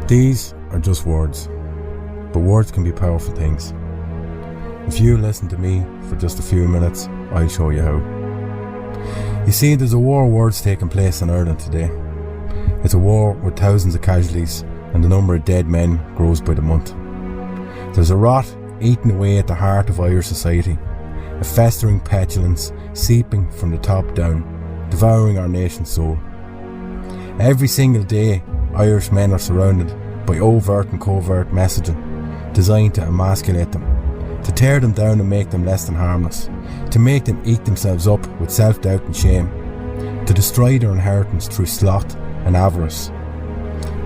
These are just words, but words can be powerful things. If you listen to me for just a few minutes, I'll show you how. You see, there's a war of words taking place in Ireland today. It's a war with thousands of casualties, and the number of dead men grows by the month. There's a rot eating away at the heart of Irish society, a festering petulance seeping from the top down, devouring our nation's soul. Every single day, Irish men are surrounded by overt and covert messaging designed to emasculate them, to tear them down and make them less than harmless, to make them eat themselves up with self-doubt and shame, to destroy their inheritance through sloth and avarice.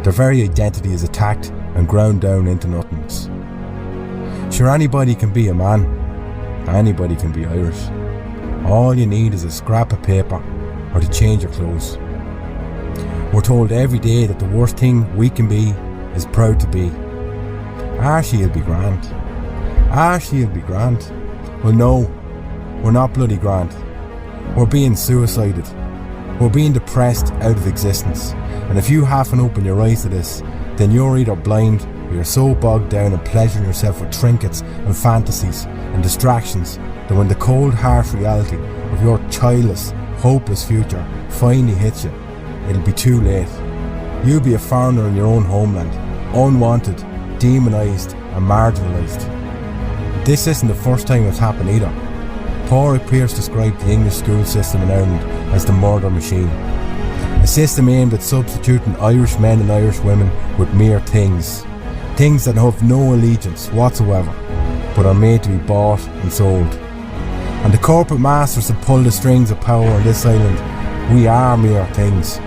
Their very identity is attacked and ground down into nothingness. Sure, anybody can be a man, anybody can be Irish. All you need is a scrap of paper or to change your clothes. We're told every day that the worst thing we can be is proud to be. She'll be grand. She'll be grand. Well, no, we're not bloody grand. We're being suicided. We're being depressed out of existence. And if you haven't opened your eyes to this, then you're either blind or you're so bogged down and pleasuring yourself with trinkets and fantasies and distractions that when the cold, harsh reality of your childless, hopeless future finally hits you, it'll be too late. You'll be a foreigner in your own homeland, unwanted, demonised and marginalised. This isn't the first time it's happened either. Paul Pierce described the English school system in Ireland as the murder machine. A system aimed at substituting Irish men and Irish women with mere things. Things that have no allegiance whatsoever, but are made to be bought and sold. And the corporate masters that pull the strings of power on this island, we are mere things.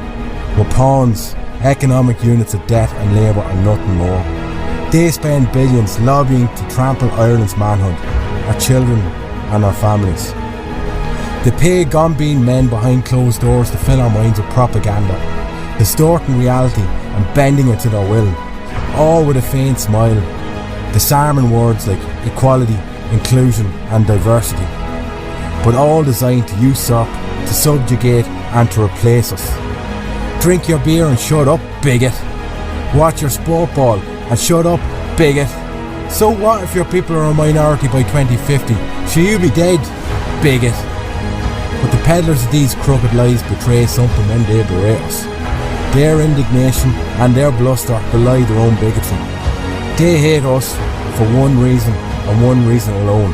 We're pawns, economic units of debt and labour and nothing more. They spend billions lobbying to trample Ireland's manhood, our children and our families. They pay gone-bean men behind closed doors to fill our minds with propaganda, distorting reality and bending it to their will, all with a faint smile, disarming words like equality, inclusion and diversity, but all designed to usurp, to subjugate and to replace us. Drink your beer and shut up, bigot. Watch your sport ball and shut up, bigot. So what if your people are a minority by 2050? Shall you be dead, bigot? But the peddlers of these crooked lies betray something when they berate us. Their indignation and their bluster belie their own bigotry. They hate us for one reason and one reason alone: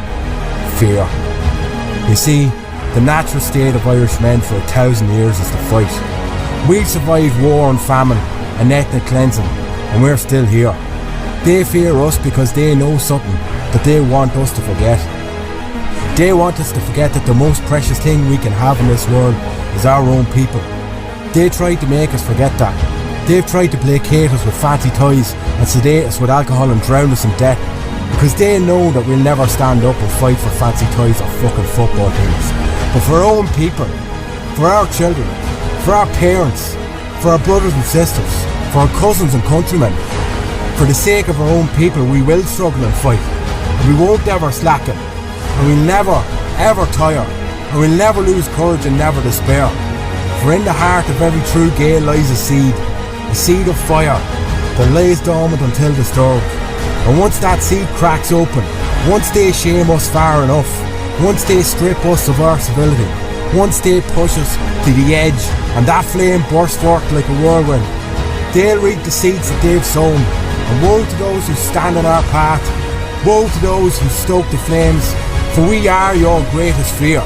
fear. You see, the natural state of Irish men for 1,000 years is to fight. We've survived war and famine and ethnic cleansing, and we're still here. They fear us because they know something that they want us to forget. They want us to forget that the most precious thing we can have in this world is our own people. They tried to make us forget that. They've tried to placate us with fancy toys and sedate us with alcohol and drown us in debt, because they know that we'll never stand up and fight for fancy toys or fucking football teams. But for our own people, for our children, for our parents, for our brothers and sisters, for our cousins and countrymen, for the sake of our own people, we will struggle and fight, and we won't ever slacken, and we'll never ever tire, and we'll never lose courage and never despair. For in the heart of every true Gael lies a seed of fire that lays dormant until disturbed. And once that seed cracks open, once they shame us far enough, once they strip us of our civility, once they push us to the edge and that flame bursts forth like a whirlwind, they'll reap the seeds that they've sown. And woe to those who stand on our path, woe to those who stoke the flames, for we are your greatest fear.